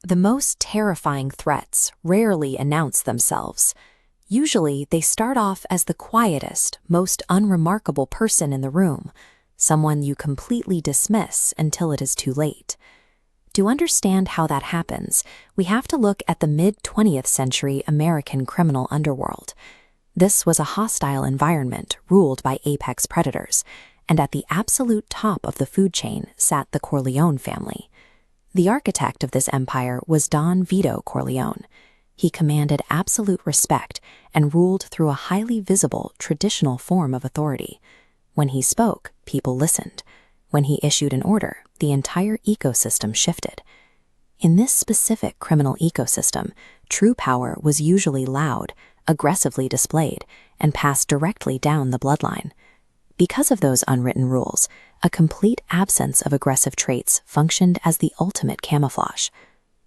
The most terrifying threats rarely announce themselves. Usually, they start off as the quietest, most unremarkable person in the room, someone you completely dismiss until it is too late. To understand how that happens, we have to look at the mid-20th century American criminal underworld. This was a hostile environment ruled by apex predators, and at the absolute top of the food chain sat the Corleone family. The architect of this empire was Don Vito Corleone. He commanded absolute respect and ruled through a highly visible, traditional form of authority. When he spoke, people listened. When he issued an order, the entire ecosystem shifted. In this specific criminal ecosystem, true power was usually loud, aggressively displayed, and passed directly down the bloodline. Because of those unwritten rules, a complete absence of aggressive traits functioned as the ultimate camouflage.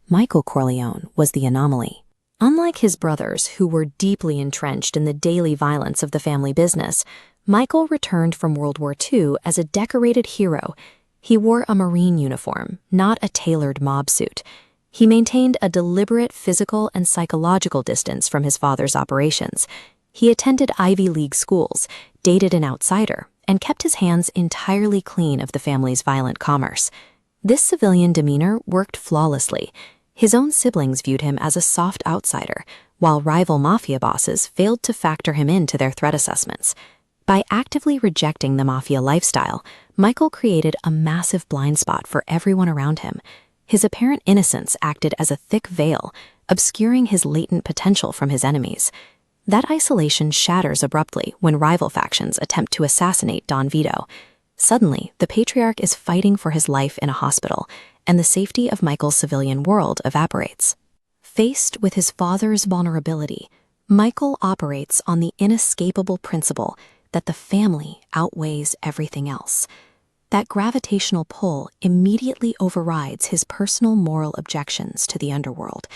Michael Corleone was the anomaly. Unlike his brothers, who were deeply entrenched in the daily violence of the family business, Michael returned from World War II as a decorated hero. He wore a Marine uniform, not a tailored mob suit. He maintained a deliberate physical and psychological distance from his father's operations. He attended Ivy League schools, dated an outsider, and kept his hands entirely clean of the family's violent commerce. This civilian demeanor worked flawlessly. His own siblings viewed him as a soft outsider, while rival mafia bosses failed to factor him into their threat assessments. By actively rejecting the mafia lifestyle, Michael created a massive blind spot for everyone around him. His apparent innocence acted as a thick veil, obscuring his latent potential from his enemies. That isolation shatters abruptly when rival factions attempt to assassinate Don Vito. Suddenly, the patriarch is fighting for his life in a hospital, and the safety of Michael's civilian world evaporates. Faced with his father's vulnerability, Michael operates on the inescapable principle that the family outweighs everything else. That gravitational pull immediately overrides his personal moral objections to the underworld.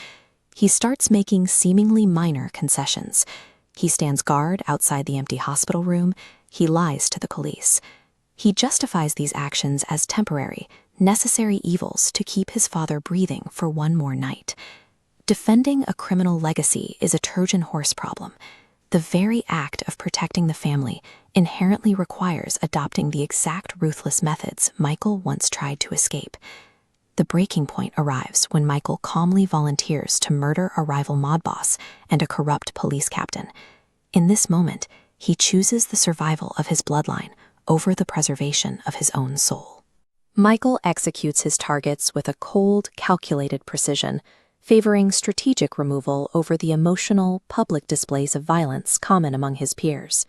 He starts making seemingly minor concessions. He stands guard outside the empty hospital room. He lies to the police. He justifies these actions as temporary, necessary evils to keep his father breathing for one more night. Defending a criminal legacy is a Trojan horse problem. The very act of protecting the family inherently requires adopting the exact ruthless methods Michael once tried to escape. The breaking point arrives when Michael calmly volunteers to murder a rival mob boss and a corrupt police captain. In this moment, he chooses the survival of his bloodline over the preservation of his own soul. Michael executes his targets with a cold, calculated precision, favoring strategic removal over the emotional, public displays of violence common among his peers.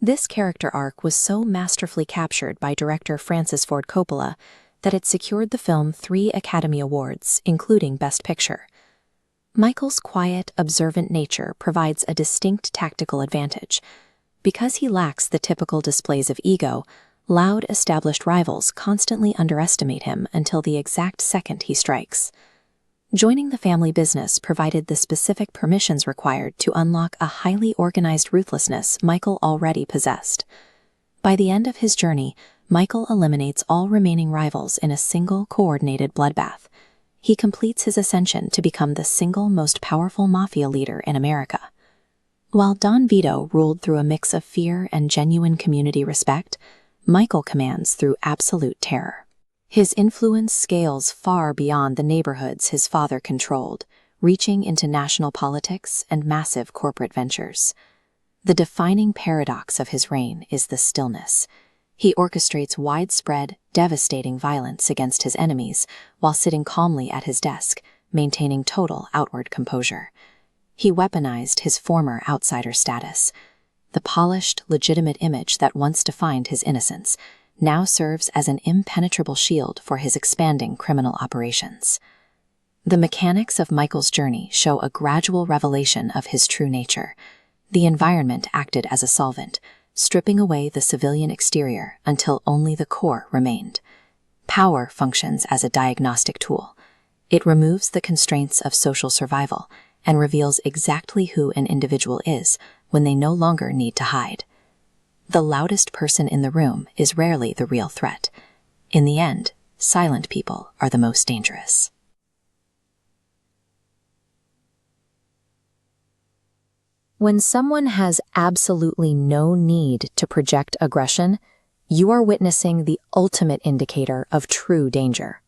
This character arc was so masterfully captured by director Francis Ford Coppola that it secured the film 3 Academy Awards, including Best Picture. Michael's quiet, observant nature provides a distinct tactical advantage. Because he lacks the typical displays of ego, loud, established rivals constantly underestimate him until the exact second he strikes. Joining the family business provided the specific permissions required to unlock a highly organized ruthlessness Michael already possessed. By the end of his journey, Michael eliminates all remaining rivals in a single coordinated bloodbath. He completes his ascension to become the single most powerful mafia leader in America. While Don Vito ruled through a mix of fear and genuine community respect, Michael commands through absolute terror. His influence scales far beyond the neighborhoods his father controlled, reaching into national politics and massive corporate ventures. The defining paradox of his reign is the stillness. He orchestrates widespread, devastating violence against his enemies while sitting calmly at his desk, maintaining total outward composure. He weaponized his former outsider status. The polished, legitimate image that once defined his innocence now serves as an impenetrable shield for his expanding criminal operations. The mechanics of Michael's journey show a gradual revelation of his true nature. The environment acted as a solvent, stripping away the civilian exterior until only the core remained. Power functions as a diagnostic tool. It removes the constraints of social survival and reveals exactly who an individual is when they no longer need to hide. The loudest person in the room is rarely the real threat. In the end, silent people are the most dangerous. When someone has absolutely no need to project aggression, you are witnessing the ultimate indicator of true danger.